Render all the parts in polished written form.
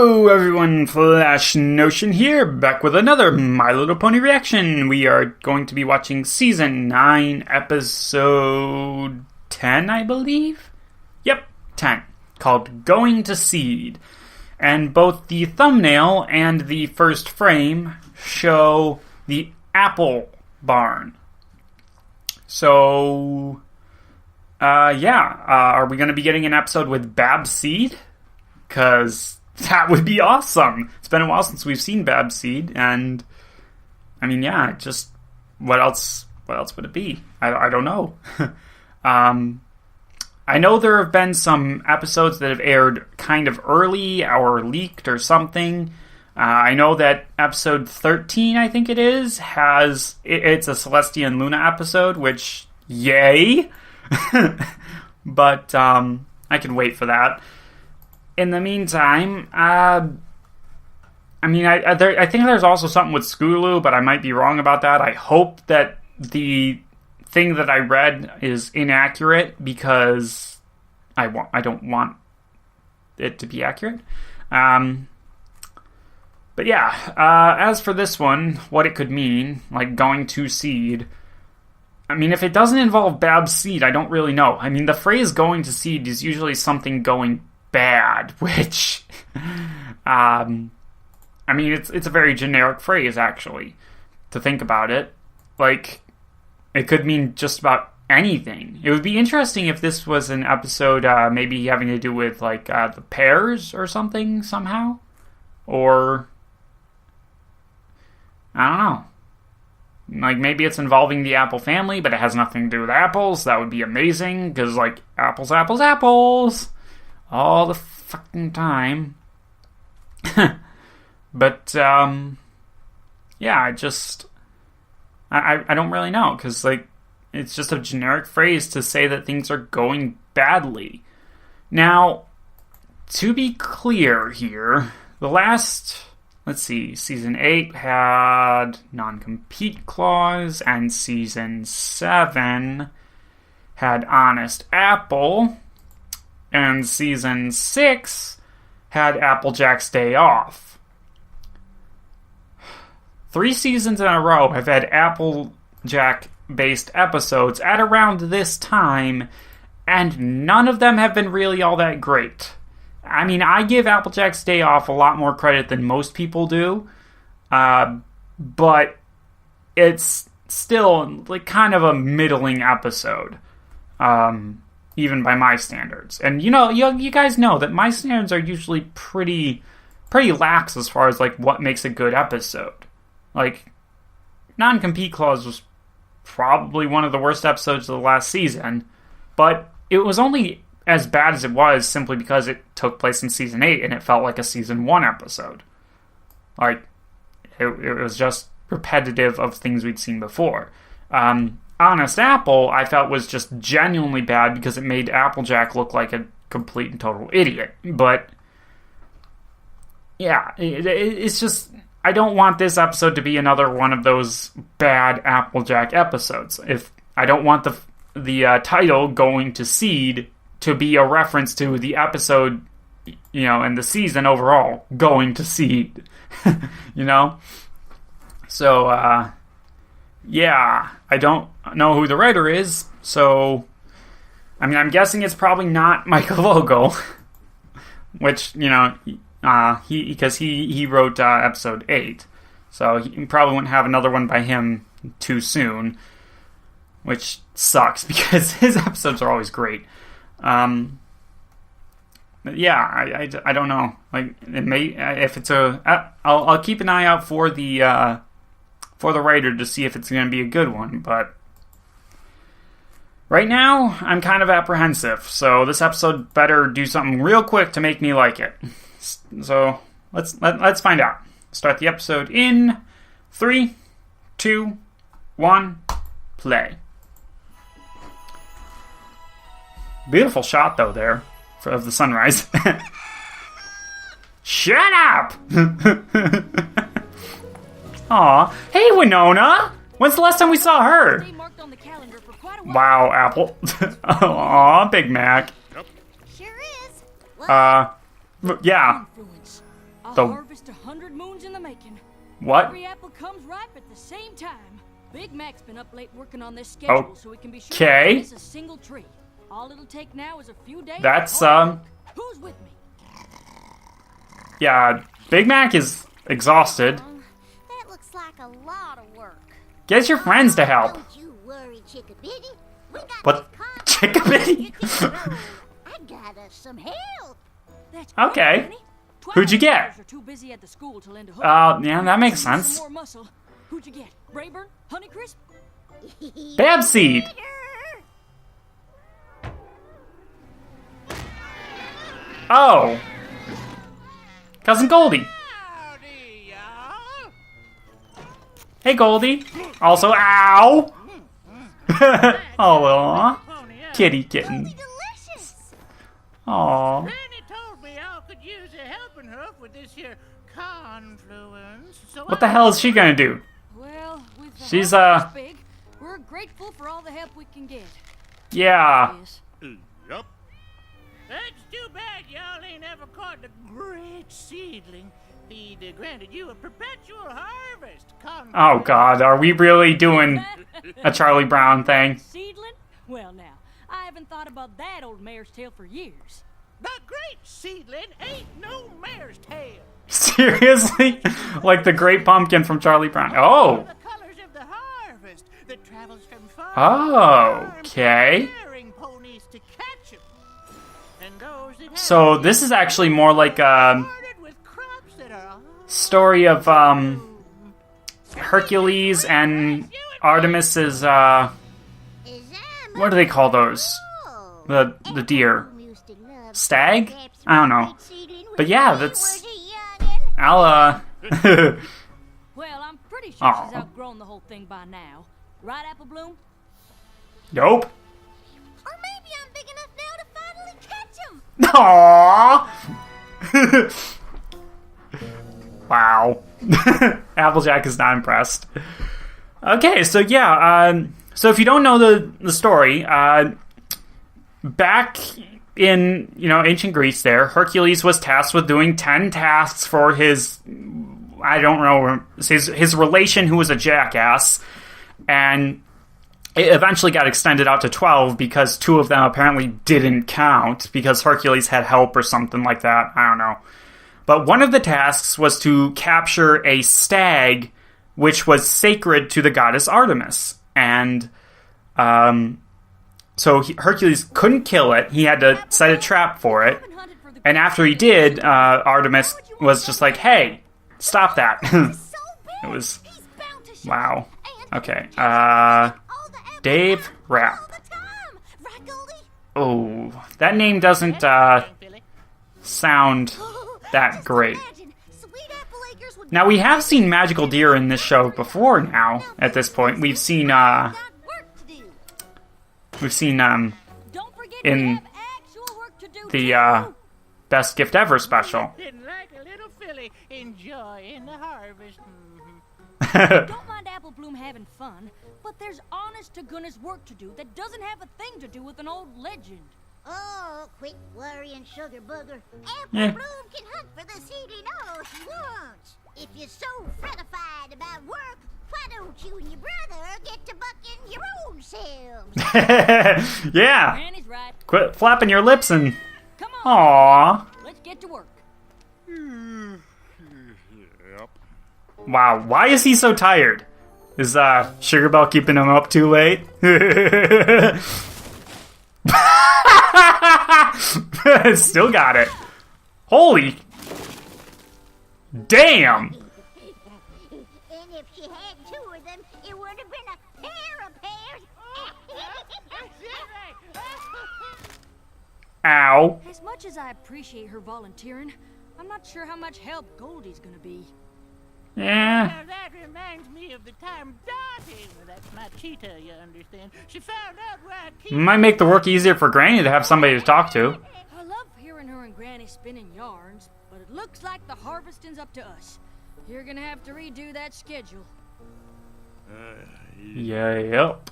Hello everyone, Flash Notion here, back with another My Little Pony reaction. We are going to be watching Season 9, Episode 10, I believe? Yep, 10, called Going to Seed. And both the thumbnail and the first frame show the apple barn. So, are we going to be getting an episode with Babs Seed? Because that would be awesome. It's been a while since we've seen Babs Seed, and I mean, yeah, just what else would it be? I don't know. I know there have been some episodes that have aired kind of early or leaked or something. I know that episode 13, I think it is, it's a Celestia and Luna episode, which, yay! But I can wait for that. In the meantime, I think there's also something with Scootaloo, but I might be wrong about that. I hope that the thing that I read is inaccurate because I don't want it to be accurate. But yeah, as for this one, what it could mean, like going to Seed. I mean, if it doesn't involve Babs Seed, I don't really know. I mean, the phrase going to Seed is usually something going bad, which, I mean, it's a very generic phrase, actually, to think about it. Like, it could mean just about anything. It would be interesting if this was an episode, maybe having to do with, like, the pears or something, somehow. Or, I don't know. Like, maybe it's involving the apple family, but it has nothing to do with apples. That would be amazing, because, like, apples, apples, apples! All the fucking time. But, yeah, I don't really know, because, like, it's just a generic phrase to say that things are going badly. Now, to be clear here, the last, let's see, Season 8 had non-compete clause, and Season 7 had Honest Apple, and Season 6 had Applejack's Day Off. 3 seasons in a row have had Applejack-based episodes at around this time, and none of them have been really all that great. I mean, I give Applejack's Day Off a lot more credit than most people do, but it's still like kind of a middling episode. Even by my standards. And you guys know that my standards are usually pretty lax as far as like what makes a good episode. Like, non-compete clause was probably one of the worst episodes of the last season, but it was only as bad as it was simply because it took place in Season 8 and it felt like a Season 1 episode. Like, it was just repetitive of things we'd seen before. Honest Apple, I felt, was just genuinely bad because it made Applejack look like a complete and total idiot. But, yeah, it's just, I don't want this episode to be another one of those bad Applejack episodes. If I don't want the title, Going to Seed, to be a reference to the episode, and the season overall, Going to Seed. So, yeah, I don't know who the writer is, so, I mean, I'm guessing it's probably not Michael Vogel, which, because he wrote episode 8, so he probably wouldn't have another one by him too soon, which sucks, because his episodes are always great. But yeah, I don't know, like, it may, if it's I'll keep an eye out for the writer to see if it's going to be a good one, but right now, I'm kind of apprehensive, so this episode better do something real quick to make me like it. So, let's find out. Start the episode in 3, 2, 1, play. Beautiful shot, though, there, of the sunrise. Shut up! Aw, hey Winona! When's the last time we saw her? Wow, Apple. Aw, Big Mac. Sure is. Yeah. The harvest 100 moons in the making. what? Every apple comes ripe at the same time. Big Mac's been up late working on this schedule so we can be sure Okay. to miss a single tree. All it'll take now is a few days. That's Who's with me? yeah. Big Mac is exhausted. That looks like a lot of work. Get your friends to help. Don't you worry, Chickabiddy. We got What? this contract Chickabiddy? under control. I got us some help. That's Okay. Danny. Who'd you get? Twilight are too busy at the school to lend a hook. Yeah, that makes Need sense. Some more muscle. Who'd you get? Brayburn? Honeycrisp? Babseed. Oh. Cousin Goldie. Howdy, y'all. Hey, Goldie. Also, ow. Oh, aw. Pony up. Kitty kitten. Delicious. Aw. Granny told me y'all could use a helping hoof with this here confluence. So What the hell is she gonna do? Well, with the She's, help this big, we're grateful for all the help we can get. Yeah. Yes. Yep. That's too bad y'all ain't ever caught the great seedling. He'd granted you a perpetual harvest. Oh, God. Are we really doing a Charlie Brown thing? Seedling? Well, now, I haven't thought about that old mare's tail for years. The great seedling ain't no mare's tail. Seriously? Like the great pumpkin from Charlie Brown. Oh. The colors of the harvest that travels from far Oh, okay. daring ponies to catch 'em. And those that have So this is actually more like a started with crops that are story of Hercules and Artemis's Is that what do they call those? The deer. Stag? I don't know. But yeah, that's I'll Well, I'm pretty sure Aw. she's outgrown the whole thing by now. Right, Apple Bloom? Nope. Or maybe I'm big enough now to finally catch him. Aww. Wow. Applejack is not impressed. Okay, so yeah, so if you don't know the story, back in ancient Greece, there Hercules was tasked with doing 10 tasks for his his relation who was a jackass, and it eventually got extended out to 12 because 2 of them apparently didn't count because Hercules had help or something like that. I don't know. But one of the tasks was to capture a stag, which was sacred to the goddess Artemis. And so Hercules couldn't kill it. He had to set a trap for it. And after he did, Artemis was just like, hey, stop that. It was... Wow. Okay. Dave Rapp. Oh, that name doesn't sound that great. Now, we have seen magical deer in this show before now, at this point. We've seen, Don't forget in we have actual work to do the, too. Best Gift Ever special. didn't like a little filly enjoying the harvest. Mhm. Don't mind Apple Bloom having fun, but there's honest to goodness work to do that doesn't have a thing to do with an old legend. Oh, quit worrying, Sugar Booger. Apple Yeah. Bloom can hunt for the seedling all she wants. If you're so fretified about work, why don't you and your brother get to bucking your own selves? Yeah. Granny's right. Quit flapping your lips and... Come on, Aww. let's get to work. Yep. Wow, why is he so tired? Is Sugar Belle keeping him up too late? Still got it. Holy damn! And if she had 2 of them, it would have been a pair of pears. Ow. As much as I appreciate her volunteering, I'm not sure how much help Goldie's gonna be. Yeah. Now that reminds me of the time Dottie, that's my cheetah, you understand. She found out where I keep Might make the work easier for Granny to have somebody to talk to. I love hearing her and Granny spinning yarns, but it looks like the harvesting's up to us. You're gonna have to redo that schedule. Yep.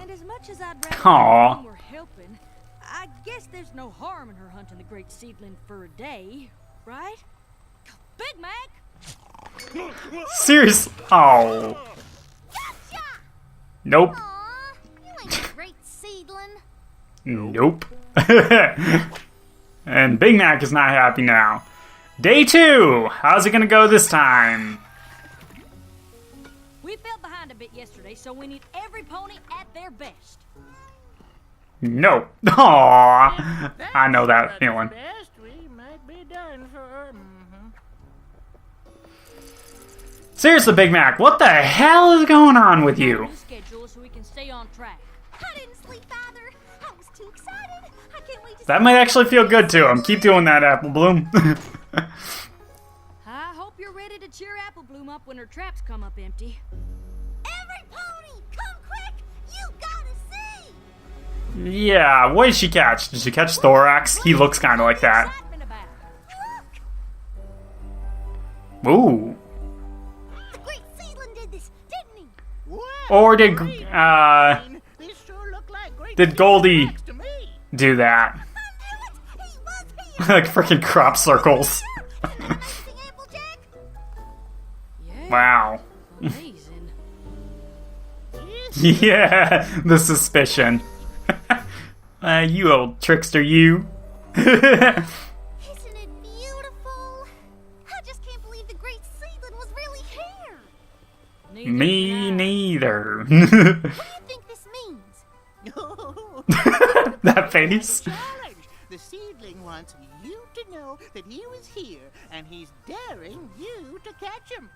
And as much as I'd rather Aw. everyone were helping, I guess there's no harm in her hunting the great seedling for a day, right? Big Mac! Seriously? Oh. Gotcha! Nope. Aw, you ain't a great seedling. Nope. And Big Mac is not happy now. Day 2. How's it gonna go this time? We fell behind a bit yesterday, so we need every pony at their best. Nope. Aww. I know that feeling. Best, we might be done for. Seriously, Big Mac, what the hell is going on with you? New schedule so we can stay on track. I didn't sleep either. I was too excited. I can't wait to That might actually feel good to him. Keep doing that, Apple Bloom. I hope you're ready to cheer Apple Bloom up when her traps come up empty. Every pony, come quick! You gotta see! Yeah, what did she catch? Did she catch Thorax? He looks kind of like that. Excitement about it. Look! Ooh. The great seedling did this, didn't he? Wow, Or did, great. This sure looked like great did Goldie tracks to me. do that? I knew it! He was here! Like freaking crop circles. Isn't that amazing, Applejack? Yeah. Wow. Amazing. Yeah, the suspicion. You old trickster, you. Isn't it beautiful? I just can't believe the great seedling was really here. Neither Me can I. neither. What do you think this means? That face. Challenge. The seedling wants you to know that he was here, and he's daring you to catch him.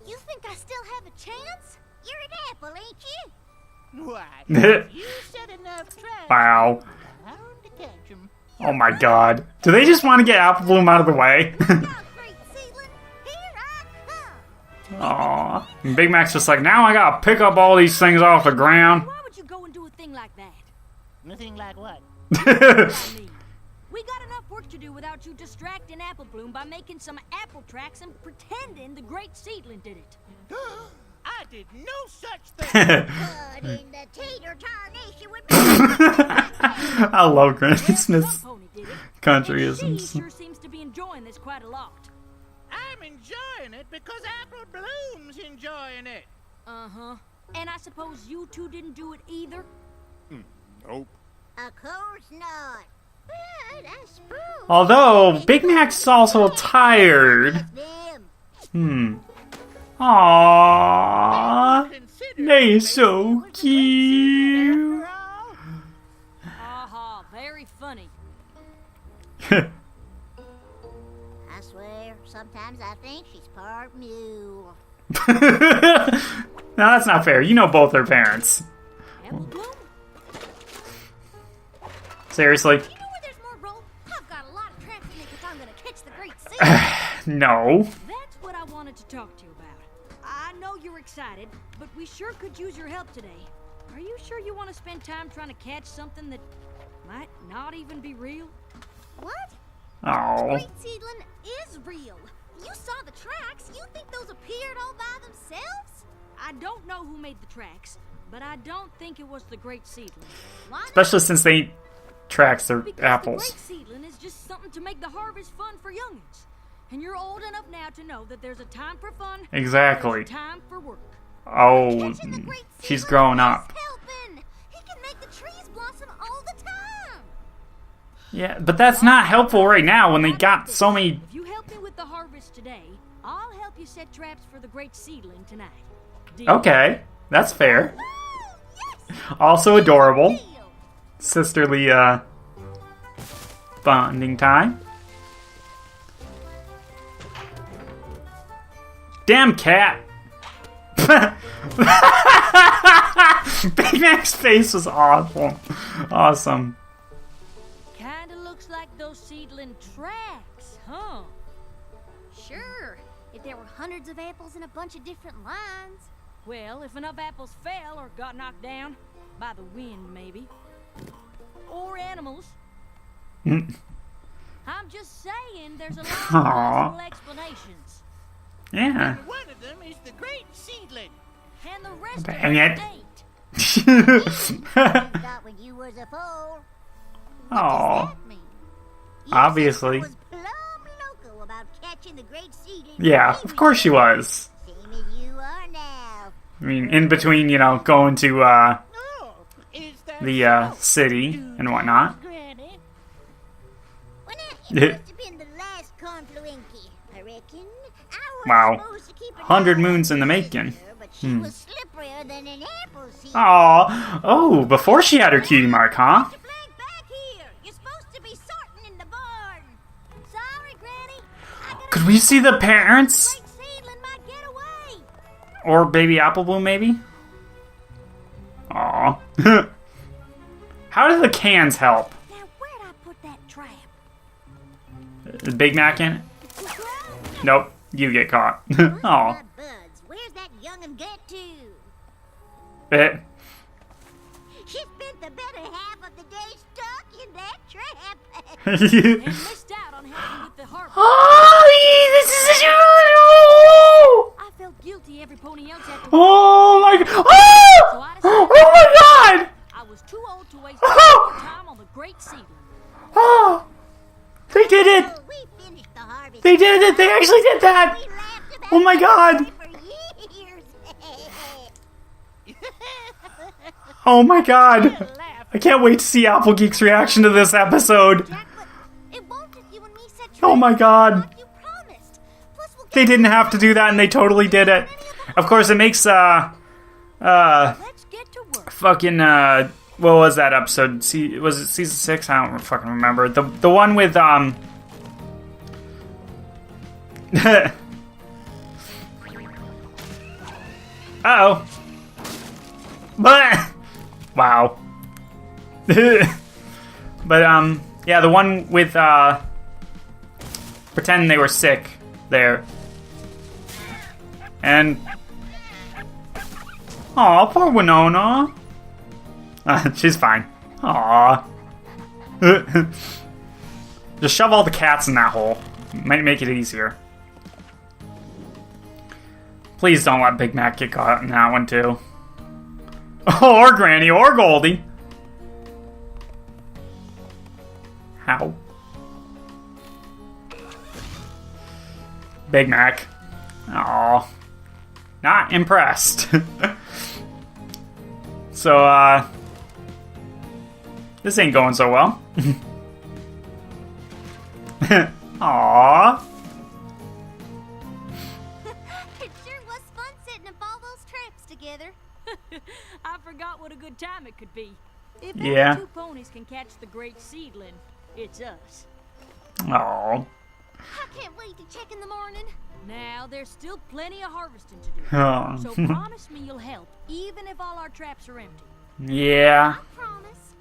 You think I still have a chance? You're an apple, ain't you? Why? You set enough traps. Wow. Bound to catch him. Oh my god. Do they just want to get Apple Bloom out of the way? Now, great seedling, here I come. Aw. And Big Mac's just like, now I gotta pick up all these things off the ground. Why would you go and do a thing like that? Nothing like what? I mean, we got enough work to do without you distracting Apple Bloom by making some apple tracks and pretending the great seedling did it. I did no such thing. What in the tater tarnation would be? I love Granny Well, Smith's some pony did it. countryisms. She sure seems to be enjoying this quite a lot. I'm enjoying it because Apple Bloom's enjoying it. Uh-huh. And I suppose you two didn't do it either? Nope. Of course not. But I suppose Although, Big Mac's also tired. them. Aww. Consider They it so was a great seedling cute. after all. Aha, very funny. I swear, sometimes I think she's part mule. No, that's not fair. You know both their parents. Apple Bloom? Seriously? You know where there's more rope? I've got a lot of traps in me because I'm gonna catch the great seedling. No. That's what I wanted to talk to you about. I know you're excited, but we sure could use your help today. Are you sure you want to spend time trying to catch something that might not even be real? What? Oh. Great seedling is real. You saw the tracks. You think those appeared all by themselves? I don't know who made the tracks, but I don't think it was the great seedling. Why not? Especially since they eat tracks their Because apples. the great seedling is just something to make the harvest fun for youngins. And you're old enough now to know that there's a time for fun. Exactly. There's a time for work. Oh, Catching the great she's seedling growing is up. helping. He can make the trees blossom all the time. Yeah, but that's not helpful right now when they got so many. If you help me with the harvest today, I'll help you set traps for the great seedling tonight. Deal? Okay, that's fair. Oh, yes. Also adorable. Deal. Sisterly, bonding time. Damn cat! Big Mac's face was awful. Awesome. Kinda looks like those seedling tracks, huh? Sure. If there were hundreds of apples in a bunch of different lines. Well, if enough apples fell or got knocked down, by the wind maybe, or animals. Mm. I'm just saying there's a lot of Aw. possible explanations. Yeah. One of them is the great seedling. And the rest Dang of it. them ain't. You thought when you was a foal. What Aw. does that mean? You Obviously. was plumb loco about catching watching the great seedling. Yeah, of course she was. Same as you are now. I mean, in between, you know, going to Oh, is that the so? city and whatnot. Granny? Well, now, it must have been the last confluency, I reckon. I was Wow. supposed to keep an 100 eye on moons in the my making. sister, But she was slipperier than an apple seed. Aw. Oh, before she had her cutie mark, huh? Mr. Blank, back here! You're supposed to be sorting in the barn. Sorry, Granny. I gotta Could we see the parents? great seedling might get away. Or baby Apple Bloom, maybe? Aw. How do the cans help? Now, where'd I put that trap? Is Big Mac in it? Nope. You get caught. Aw. My buds, where's that young'un get to? Eh. She spent the better half of the day stuck in that trap. And missed out on helping with the harvest. Oh, this is such a... I felt guilty every pony else had to. Oh my god! So Oh! I decided Oh my god! I was too old to waste more time on the great seedling. Oh! They did it! Oh, we finished the harvest. They did it! They actually did that! We laughed about Oh my god! it for years. Oh my god! Laugh. I can't wait to see Apple Geek's reaction to this episode. Jack, but it won't if you and me set Oh my god! like you promised. Plus, we'll They didn't have to do that and they totally did it. Of course, it makes, Let's get to work. fucking, what was that episode? Was it season 6? I don't fucking remember. The one with, Uh-oh. But wow. But yeah, the one with pretending they were sick there. And aw, poor Winona. She's fine. Aw. Just shove all the cats in that hole. Might make it easier. Please don't let Big Mac get caught in that one, too. Oh, or Granny, or Goldie. How? Big Mac. Aw. Not impressed. So, this ain't going so well. Aww. It sure was fun setting up all those traps together. I forgot what a good time it could be. If Yeah. only two ponies can catch the great seedling, it's us. Aww. I can't wait to check in the morning. Now, there's still plenty of harvesting to do. Oh. So promise me you'll help, even if all our traps are empty. Yeah. I promise.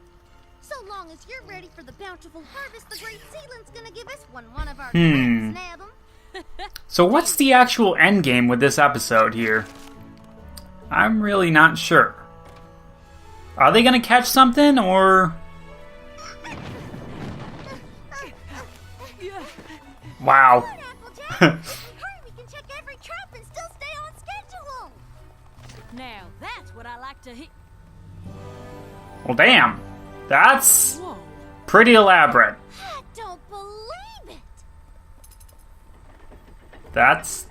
So long as you're ready for the bountiful harvest, the great seedling's gonna give us one of our traps, nab 'em. So what's the actual end game with this episode here? I'm really not sure. Are they gonna catch something, or... Wow. Come on, Applejack. Hurry, we can check every trap and still stay on schedule. Now, that's what I like to hit. Well, damn. That's Whoa. pretty elaborate. I don't believe it. That's...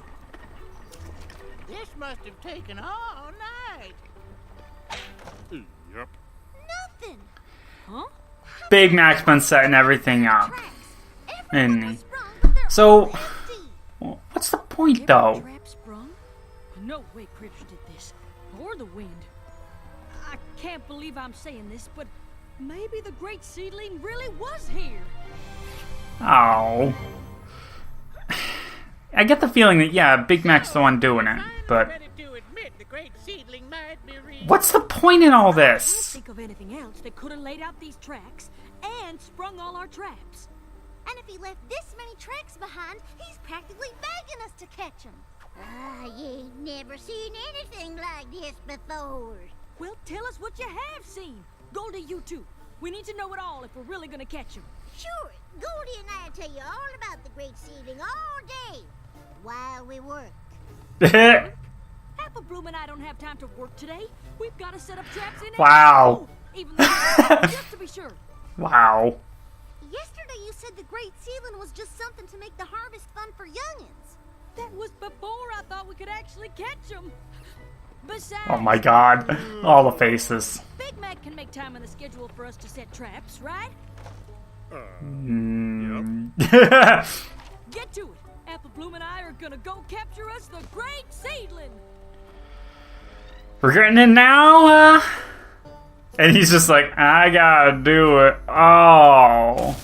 This must have taken all night. Yep. Nothing. Huh? Big Mac's been setting everything up. Tracks. And Everyone was sprung, but they're so... all empty. Well, what's the point, Every though? trap sprung? No way Critters did this. Or the wind. I can't believe I'm saying this, but maybe the great seedling really was here. Oh. I get the feeling that, yeah, Big Mac's the one doing it, but... Ready to admit the great seedling might be real. What's the point in all I can't this? think of anything else that could have laid out these tracks and sprung all our traps. And if he left this many tracks behind, he's practically begging us to catch 'em. Ah, you ain't never seen anything like this before. Well, tell us what you have seen. Goldie, you too. We need to know it all if we're really gonna catch him. Sure, Goldie and I'll tell you all about the great seedling all day while we work. Apple Bloom and I don't have time to work today. We've got to set up traps in Wow. Even though just to be sure. Wow. Yesterday you said the Great Seedling was just something to make the harvest fun for youngins. That was before I thought we could actually catch them. Besides, Oh my god. All the faces. Big Mac can make time in the schedule for us to set traps, right? Get to it. Apple Bloom and I are gonna go capture us the Great Seedling. We're getting in now, and he's just like, I gotta do it. Oh.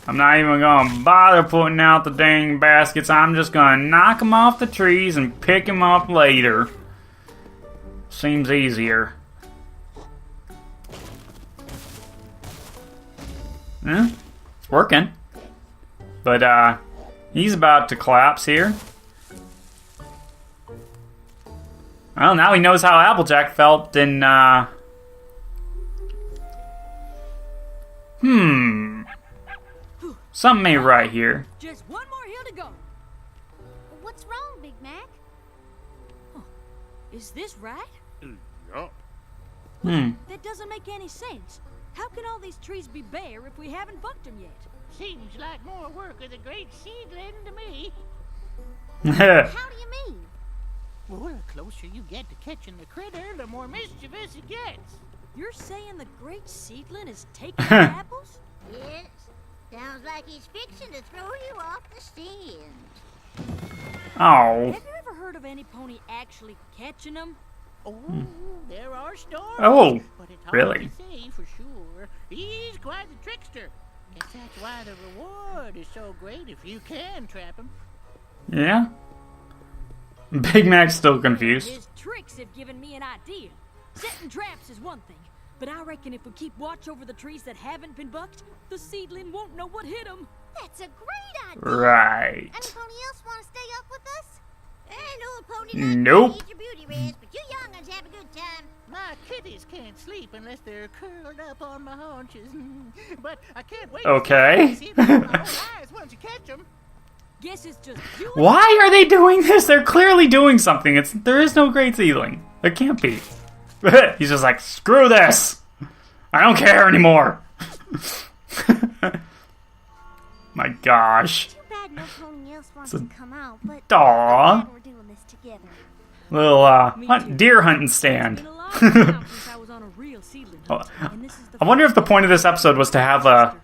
I'm not even gonna bother putting out the dang baskets. I'm just gonna knock them off the trees and pick them up later. Seems easier. It's working. But, he's about to collapse here. Well, now he knows how Applejack felt, and, something ain't right here. Just one more hill to go. What's wrong, Big Mac? Is this right? Yup. That doesn't make any sense. How can all these trees be bare if we haven't bucked them yet? Seems like more work of the Great Seedling to me. How do you mean? Well, the closer you get to catching the critter, the more mischievous it gets. You're saying the Great Seedling is taking the apples? Yes. Sounds like he's fixing to throw you off the stand. Oh. Have you ever heard of any pony actually catching them? Oh, there are stories. Oh, but it's hard really? to say for sure. He's quite the trickster. Guess that's why the reward is so great if you can trap him. Yeah? Big Mac's still confused. His tricks have given me an idea. Setting traps is one thing, but I reckon if we keep watch over the trees that haven't been bucked, the seedling won't know what hit him. That's a great idea. Right. Any pony else want to stay up with us? An old pony like Nope. needs your beauty rest, but you young'uns have a good time. My kitties can't sleep unless they're curled up on my haunches. But I can't wait Okay. to see them with my own eyes once you catch them. Guess it's just you. Why are they doing this? They're clearly doing something. There is no Great Seedling. There can't be. He's just like, screw this. I don't care anymore. My gosh. Too bad no pony else wants to come out, but Aw. I'm glad we're doing this together. Little Me too. deer hunting It's stand. been a long time since I was on a real seedling hunt, and this is the I wonder if the first point of this episode was to have time.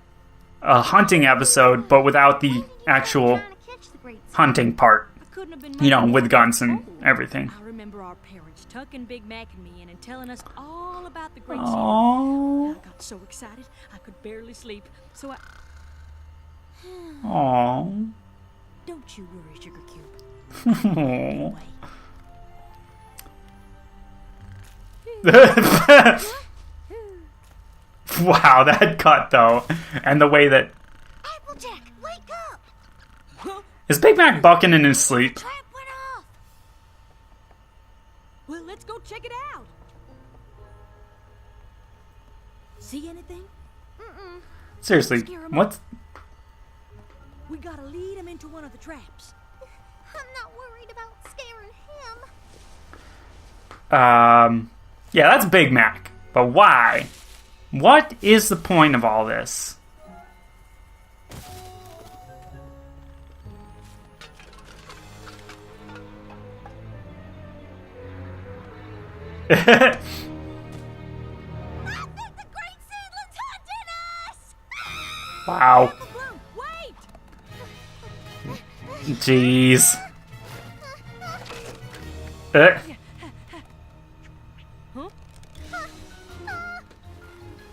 a hunting episode, but without the actual Trying to catch the Great Seedling. hunting part. I couldn't have been You know, more with guns and cold. everything. I remember our parents tucking Big Mac and me in and telling us all about the Great Seedling. Aww. I got so excited I could barely sleep. So I Aww. don't you worry, Sugar Cube. Anyway, Wow, that cut though. And the way that... Applejack, wake up! Is Big Mac bucking in his sleep? Trap went off! well, let's go check it out. See anything? Seriously, what? We gotta lead him into one of the traps. I'm not worried about scaring him. Yeah, that's Big Mac. But why? What is the point of all this? I think the Great Seedling's hunting us! Wow. Bloom, wait! Jeez.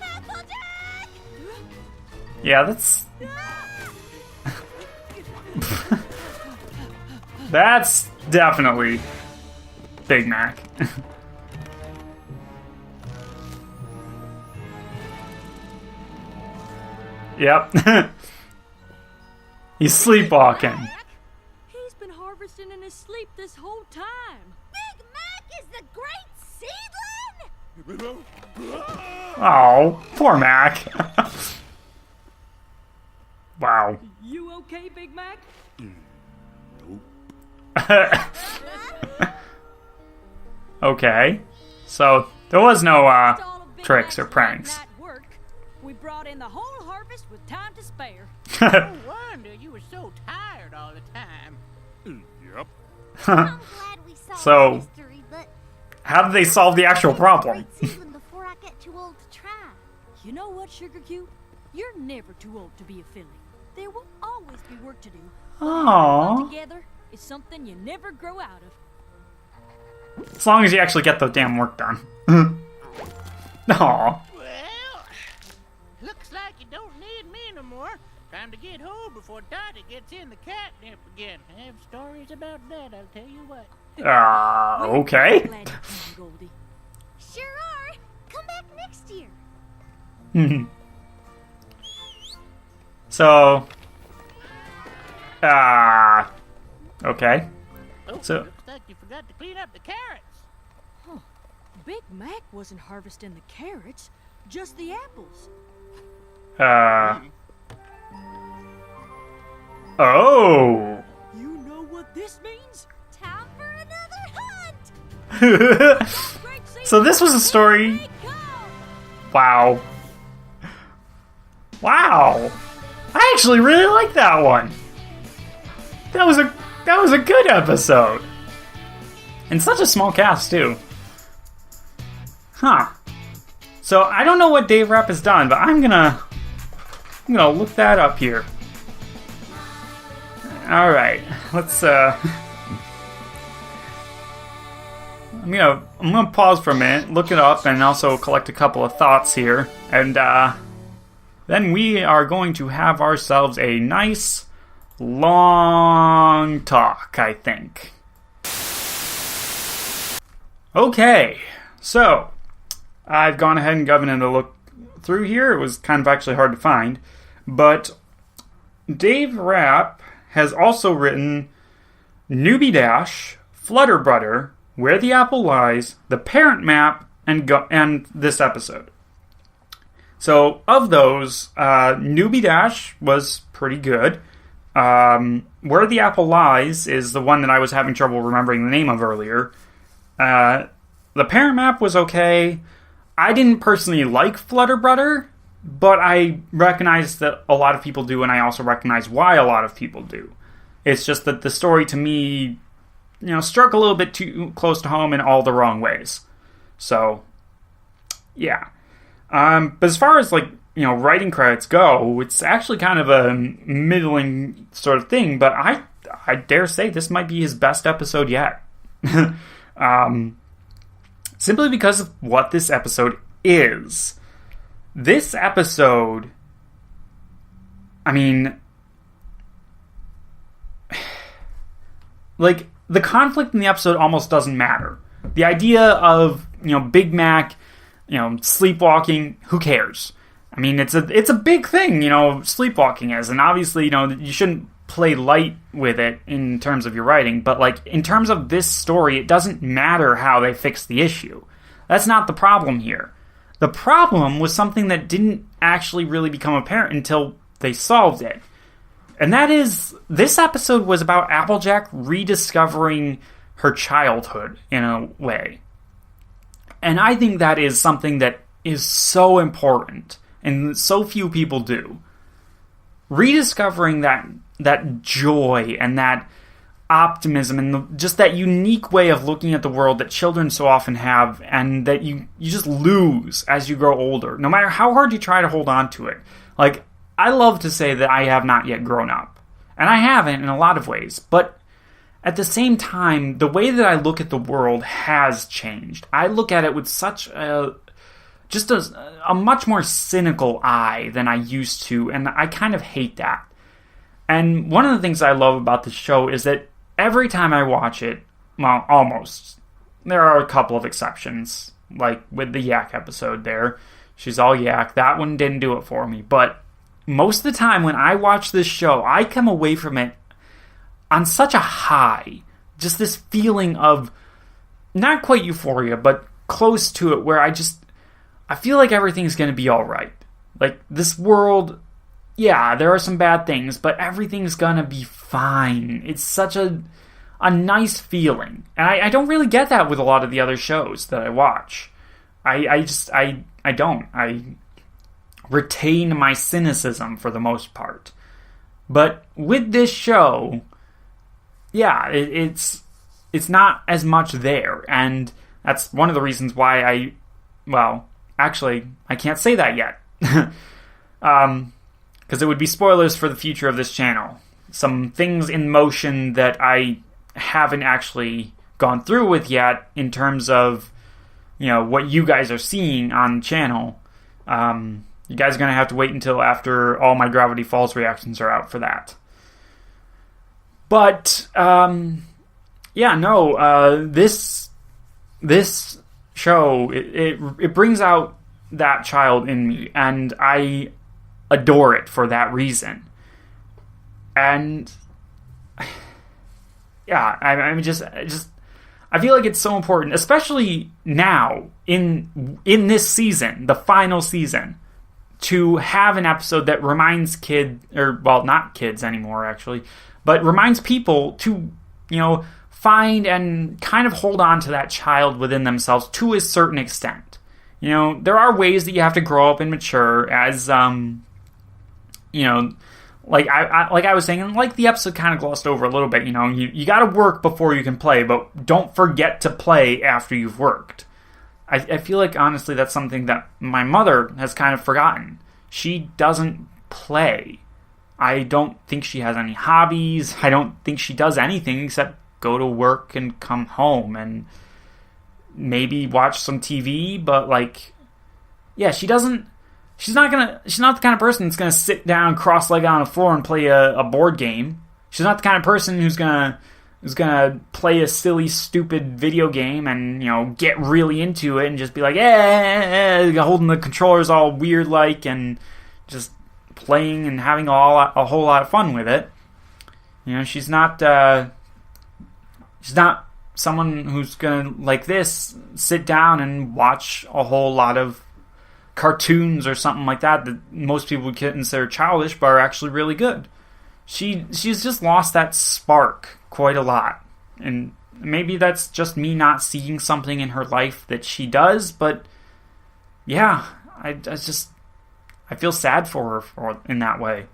Applejack! Yeah, that's... That's definitely Big Mac. Yep. He's sleepwalking. He's been harvesting in his sleep this whole time. Big Mac is the Great Seedling? Oh, poor Mac. Wow. You okay, Big Mac? Okay. So, there was no, All of Big tricks Mac's or pranks. night work. We we brought in the whole harvest with time to spare. No wonder you were so tired all the time. Yep. I'm glad we solved So- the mystery, but How did they solve the actual problem? great seedling before I get too old to try. You know what, Sugar Cube? You're never too old to be a filly. There will always be work to do. Aww. Together is something you never grow out of. As long as you actually get the damn work done. Aww. Well, looks like you don't need me no more. Time to get home before Dottie gets in the catnip again. I have stories about that, I'll tell you what. Okay. Glad you came, Goldie. Sure are. Come back next year. So, okay. Oh, So- looks like you forgot to clean up the carrots. Big Mac wasn't harvesting the carrots, just the apples. Oh. You know what this means? Time for another hunt. Great season. So this was a story. Here they come. Wow. Wow. I actually really like that one. That was a good episode. And such a small cast too. Huh. So I don't know what Dave Rapp has done, but I'm gonna look that up here. Alright, let's I'm gonna pause for a minute, look it up, and also collect a couple of thoughts here, and then we are going to have ourselves a nice long talk, I think. Okay, so I've gone ahead and given it a look through here. It was kind of actually hard to find, but Dave Rapp has also written Newbie Dash, Flutterbutter, Where the Apple Lies, The Parent Map, and this episode. So, of those, Newbie Dash was pretty good. Where the Apple Lies is the one that I was having trouble remembering the name of earlier. The Parent Map was okay. I didn't personally like Flutterbutter, but I recognize that a lot of people do, and I also recognize why a lot of people do. It's just that the story, to me, struck a little bit too close to home in all the wrong ways. So, yeah. But as far as, writing credits go, it's actually kind of a middling sort of thing, but I dare say this might be his best episode yet. Simply because of what this episode is. This episode, the conflict in the episode almost doesn't matter. The idea of, Big Mac, sleepwalking, who cares? It's a big thing, sleepwalking is, and obviously, you shouldn't play light with it in terms of your writing, but in terms of this story, it doesn't matter how they fix the issue. That's not the problem here. The problem was something that didn't actually really become apparent until they solved it. And that is, this episode was about Applejack rediscovering her childhood in a way. And I think that is something that is so important, and so few people do. Rediscovering that joy and that optimism and just that unique way of looking at the world that children so often have, and that you just lose as you grow older, no matter how hard you try to hold on to it. I love to say that I have not yet grown up, and I haven't in a lot of ways, but at the same time, the way that I look at the world has changed. I look at it with such a much more cynical eye than I used to, and I kind of hate that. And one of the things I love about the show is that every time I watch it, well, almost, there are a couple of exceptions, like with the yak episode there. She's all yak. That one didn't do it for me. But most of the time when I watch this show, I come away from it on such a high. Just this feeling of, not quite euphoria, but close to it, where I feel like everything's going to be alright. This world, yeah, there are some bad things, but everything's going to be fine. It's such a nice feeling. And I don't really get that with a lot of the other shows that I watch. I don't. retain my cynicism for the most part. But with this show, yeah, it's not as much there, and that's one of the reasons why actually, I can't say that yet. Because it would be spoilers for the future of this channel. Some things in motion that I haven't actually gone through with yet in terms of, what you guys are seeing on the channel. You guys are going to have to wait until after all my Gravity Falls reactions are out for that. But, this show, it brings out that child in me, and I adore it for that reason. And yeah, I feel like it's so important, especially now in this season, the final season, to have an episode that reminds not kids anymore actually, but reminds people to, find and kind of hold on to that child within themselves to a certain extent. There are ways that you have to grow up and mature as, like I was saying, like the episode kind of glossed over a little bit, you got to work before you can play, but don't forget to play after you've worked. I feel like, honestly, that's something that my mother has kind of forgotten. She doesn't play. I don't think she has any hobbies. I don't think she does anything except go to work and come home and maybe watch some TV, but she's not the kind of person that's gonna sit down cross-legged on the floor and play a board game. She's not the kind of person who's gonna play a silly, stupid video game and, get really into it and just be like, holding the controllers all weird and just playing and having a whole lot of fun with it. She's not someone who's gonna, like this, sit down and watch a whole lot of cartoons or something like that most people would consider childish but are actually really good. She's just lost that spark quite a lot, and maybe that's just me not seeing something in her life that she does, but yeah, I feel sad for her in that way,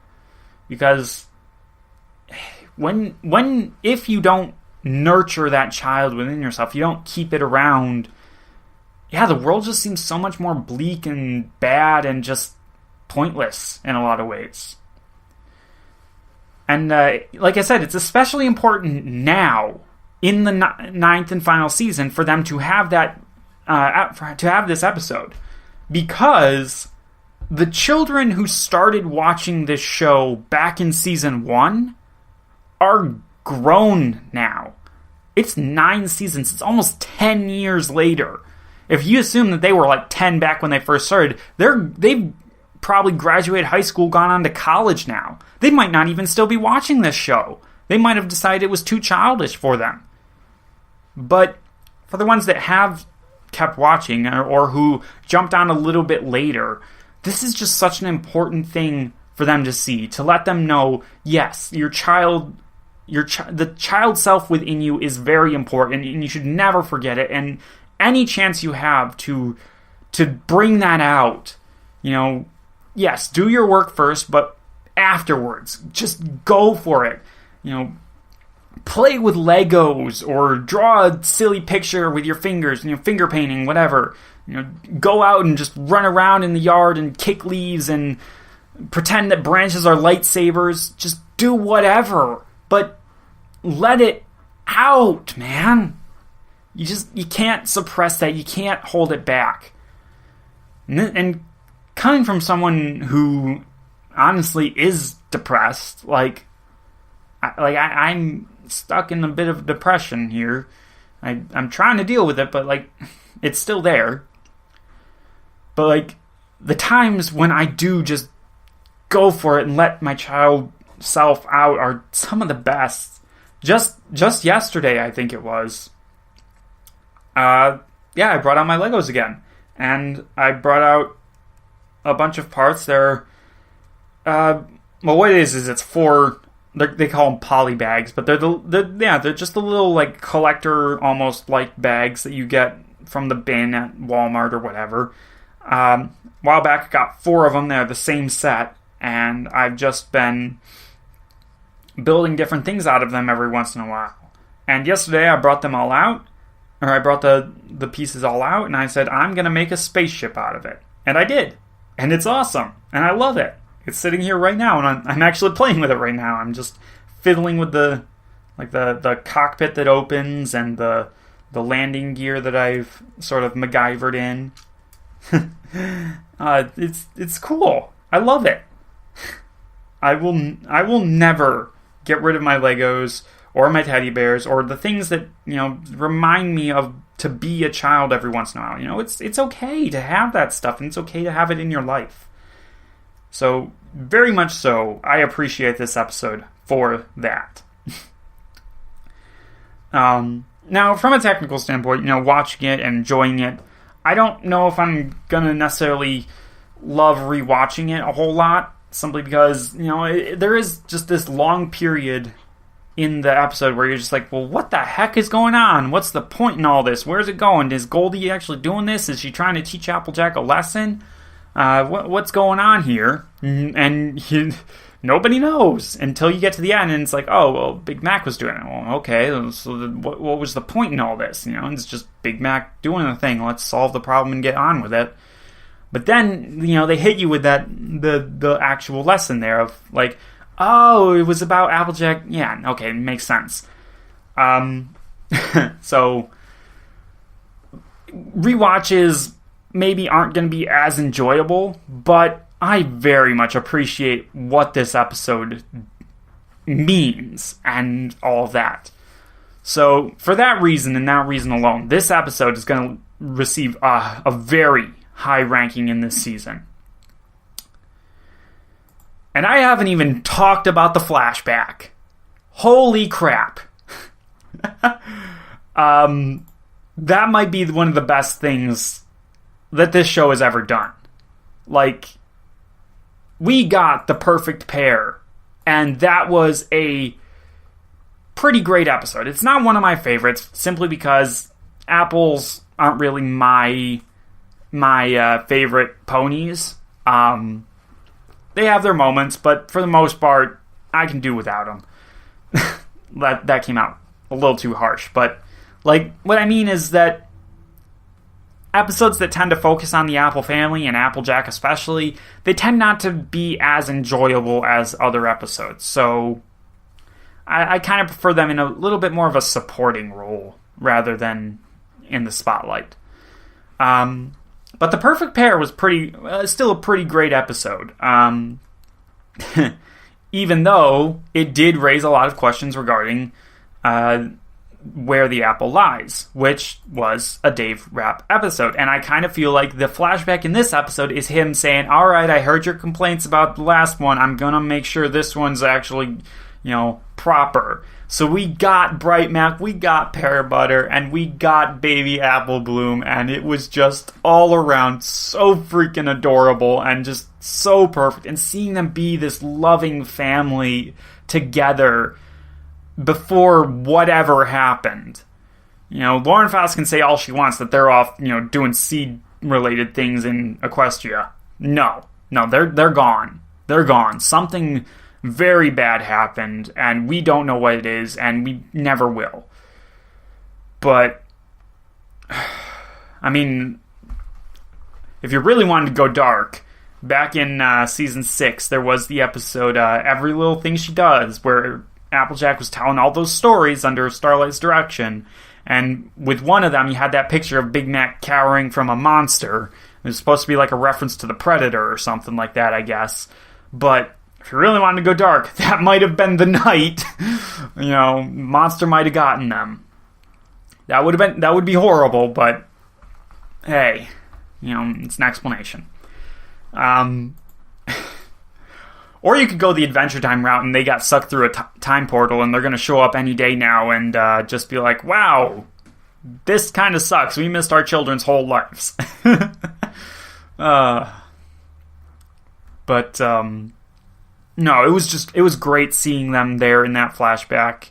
because if you don't nurture that child within yourself, you don't keep it around, the world just seems so much more bleak and bad and just pointless in a lot of ways. And like I said, it's especially important now in the ninth and final season for them to have that to have this episode, because the children who started watching this show back in season 1 are grown now. It's 9 seasons. It's almost 10 years later. If you assume that they were 10 back when they first started, they've probably graduated high school, gone on to college now. They might not even still be watching this show. They might have decided it was too childish for them. But for the ones that have kept watching or who jumped on a little bit later, this is just such an important thing for them to see, to let them know, yes, the child self within you is very important, and you should never forget it. And any chance you have to bring that out, yes, do your work first, but afterwards, just go for it. Play with Legos or draw a silly picture with your fingers, finger painting, whatever. Go out and just run around in the yard and kick leaves and pretend that branches are lightsabers. Just do whatever, but let it out, man. You can't suppress that. You can't hold it back. And coming from someone who honestly is depressed, I'm stuck in a bit of depression here. I'm trying to deal with it, but it's still there. But the times when I do just go for it and let my child self out are some of the best. Just yesterday, I think it was. I brought out my Legos again, and I brought out a bunch of parts. What it is it's 4. They call them poly bags, but they're just the little collector almost bags that you get from the bin at Walmart or whatever. A while back, I got 4 of them. They're the same set, and I've just been building different things out of them every once in a while. And yesterday, I brought them all out, or I brought the pieces all out, and I said, I'm going to make a spaceship out of it. And I did. And it's awesome. And I love it. It's sitting here right now, and I'm actually playing with it right now. I'm just fiddling with the cockpit that opens and the landing gear that I've sort of MacGyvered in. It's cool. I love it. I will never get rid of my Legos or my teddy bears or the things that, remind me of to be a child every once in a while. It's okay to have that stuff, and it's okay to have it in your life. So, very much so, I appreciate this episode for that. Now, from a technical standpoint, watching it and enjoying it, I don't know if I'm gonna necessarily love rewatching it a whole lot, simply because, there is just this long period in the episode where you're just like, well, what the heck is going on? What's the point in all this? Where's it going? Is Goldie actually doing this? Is she trying to teach Applejack a lesson? What's going on here? And nobody knows until you get to the end, and it's like, oh, well, Big Mac was doing it. Well, okay, so what was the point in all this? It's just Big Mac doing the thing. Let's solve the problem and get on with it. But then, they hit you with the actual lesson there of like, oh, it was about Applejack. Yeah, okay, it makes sense. So rewatches maybe aren't going to be as enjoyable, but I very much appreciate what this episode means and all of that. So for that reason and that reason alone, this episode is going to receive a very high ranking in this season. And I haven't even talked about the flashback. Holy crap. That might be one of the best things that this show has ever done. Like, we got the perfect pair, and that was a pretty great episode. It's not one of my favorites, simply because apples aren't really my favorite ponies. They have their moments, but for the most part, I can do without them. That came out a little too harsh, but like, what I mean is that episodes that tend to focus on the Apple family, and Applejack especially, they tend not to be as enjoyable as other episodes. So I kind of prefer them in a little bit more of a supporting role rather than in the spotlight. But The Perfect Pair was still a pretty great episode. Even though it did raise a lot of questions regarding where the apple lies, which was a Dave Rapp episode. And I kind of feel like the flashback in this episode is him saying, all right, I heard your complaints about the last one. I'm going to make sure this one's actually, proper. So we got Bright Mac, we got Pear Butter, and we got Baby Apple Bloom, and it was just all around so freaking adorable and just so perfect. And seeing them be this loving family together before whatever happened. Lauren Faust can say all she wants that they're off, doing seed-related things in Equestria. No, they're gone. They're gone. Something very bad happened, and we don't know what it is, and we never will. But, I mean, if you really wanted to go dark, back in season 6, there was the episode Every Little Thing She Does, where Applejack was telling all those stories under Starlight's direction, and with one of them, you had that picture of Big Mac cowering from a monster. It was supposed to be like a reference to the Predator or something like that, I guess. But if you really wanted to go dark, that might have been the night. Monster might have gotten them. That would be horrible, but hey, it's an explanation. Or you could go the Adventure Time route, and they got sucked through a time portal, and they're going to show up any day now and just be like, wow, this kind of sucks. We missed our children's whole lives. No, it was great seeing them there in that flashback.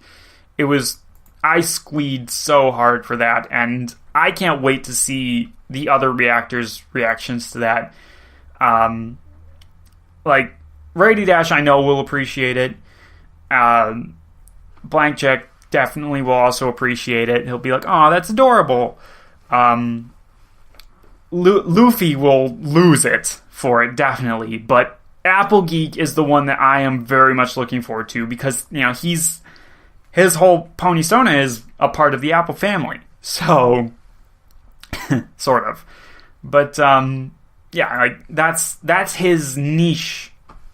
I squeed so hard for that, and I can't wait to see the other reactors' reactions to that. Like, Rady Dash, I know, will appreciate it. Blankjack definitely will also appreciate it. He'll be like, oh, that's adorable. Luffy will lose it for it, definitely. But Applegeek is the one that I am very much looking forward to because, you know, his whole Pony Sona is a part of the Apple family. So, sort of. But, yeah, like, that's his niche,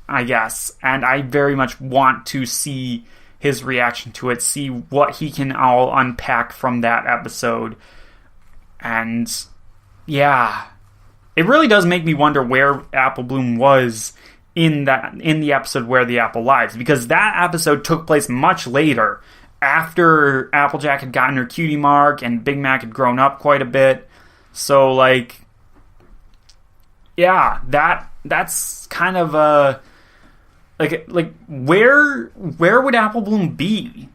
I guess. And I very much want to see his reaction to it, see what he can all unpack from that episode. And, yeah, it really does make me wonder where Apple Bloom was in the episode Where the Apple Lives, because that episode took place much later, after Applejack had gotten her cutie mark and Big Mac had grown up quite a bit. So, like, yeah, that's kind of a like where would Apple Bloom be?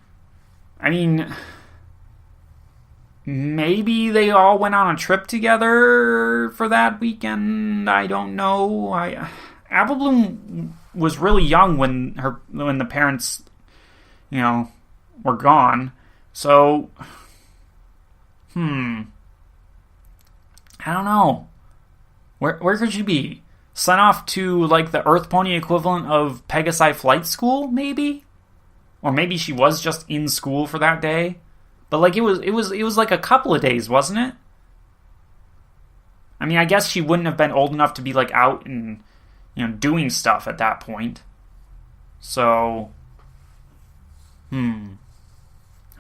I mean, maybe they all went on a trip together for that weekend. I don't know. Apple Bloom was really young when the parents, you know, were gone. So, I don't know. Where could she be? Sent off to, like, the Earth Pony equivalent of Pegasi Flight School, maybe? Or maybe she was just in school for that day. But, like, it was like a couple of days, wasn't it? I mean, I guess she wouldn't have been old enough to be, like, out and, you know, doing stuff at that point. So, I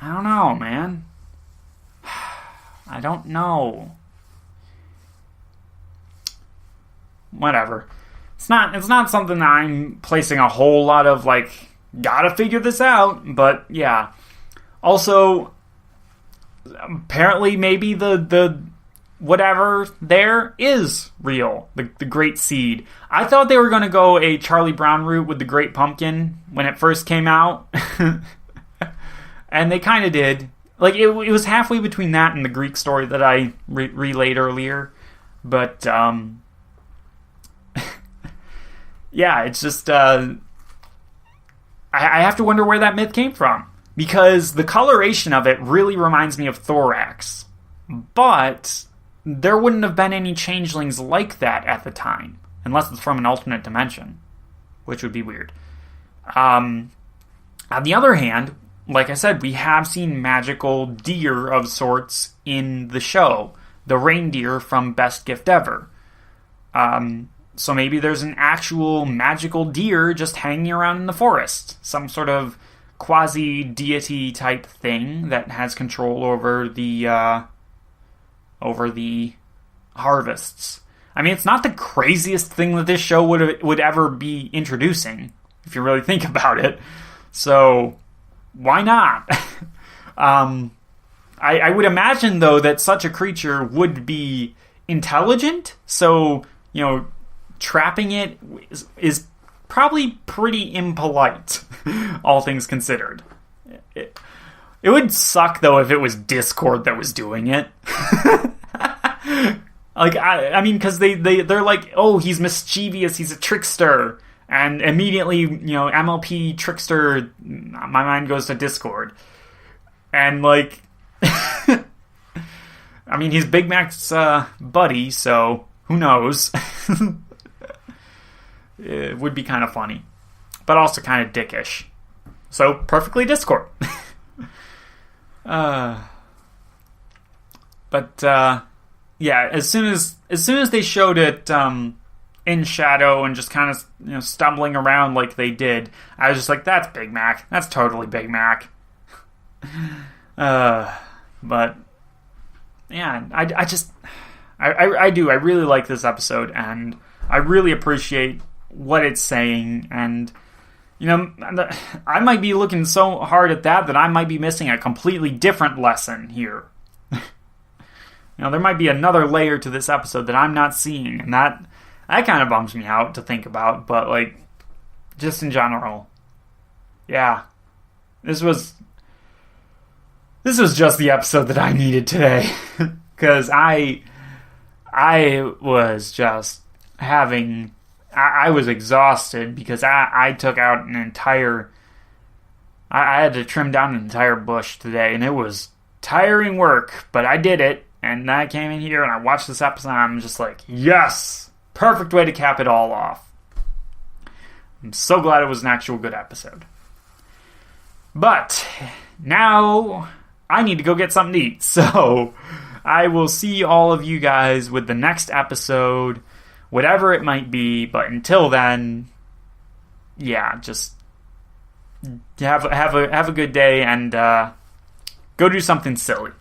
don't know, man. I don't know. Whatever. It's not something that I'm placing a whole lot of, like, gotta figure this out, but yeah. Also, apparently maybe the whatever there is real. The Great Seed. I thought they were going to go a Charlie Brown route with the Great Pumpkin when it first came out. And they kind of did. Like, it was halfway between that and the Greek story that I relayed earlier. But, yeah, it's just, I have to wonder where that myth came from. Because the coloration of it really reminds me of Thorax. But there wouldn't have been any changelings like that at the time. Unless it's from an alternate dimension. Which would be weird. On the other hand, like I said, we have seen magical deer of sorts in the show. The reindeer from Best Gift Ever. So maybe there's an actual magical deer just hanging around in the forest. Some sort of quasi-deity type thing that has control over the harvests. I mean, it's not the craziest thing that this show would ever be introducing, if you really think about it. So, why not? I would imagine, though, that such a creature would be intelligent, so, you know, trapping it is probably pretty impolite, all things considered. It would suck, though, if it was Discord that was doing it. Like, I mean, because they're like, oh, he's mischievous, he's a trickster. And immediately, you know, MLP trickster, my mind goes to Discord. And, like, I mean, he's Big Mac's buddy, so who knows? It would be kind of funny. But also kind of dickish. So, perfectly Discord. Yeah, as soon as they showed it in shadow and just kind of, you know, stumbling around like they did, I was just like, that's Big Mac. That's totally Big Mac. But yeah, I do. I really like this episode, and I really appreciate what it's saying. And, you know, I might be looking so hard at that I might be missing a completely different lesson here. You know, there might be another layer to this episode that I'm not seeing, and that kind of bums me out to think about, but, like, just in general. Yeah. This was just the episode that I needed today. because I was just having... I was exhausted because I took out an entire... I had to trim down an entire bush today, and it was tiring work, but I did it, and I came in here and I watched this episode, and I'm just like, yes! Perfect way to cap it all off. I'm so glad it was an actual good episode. But now I need to go get something to eat, so I will see all of you guys with the next episode, whatever it might be, but until then, yeah, just have a good day and go do something silly.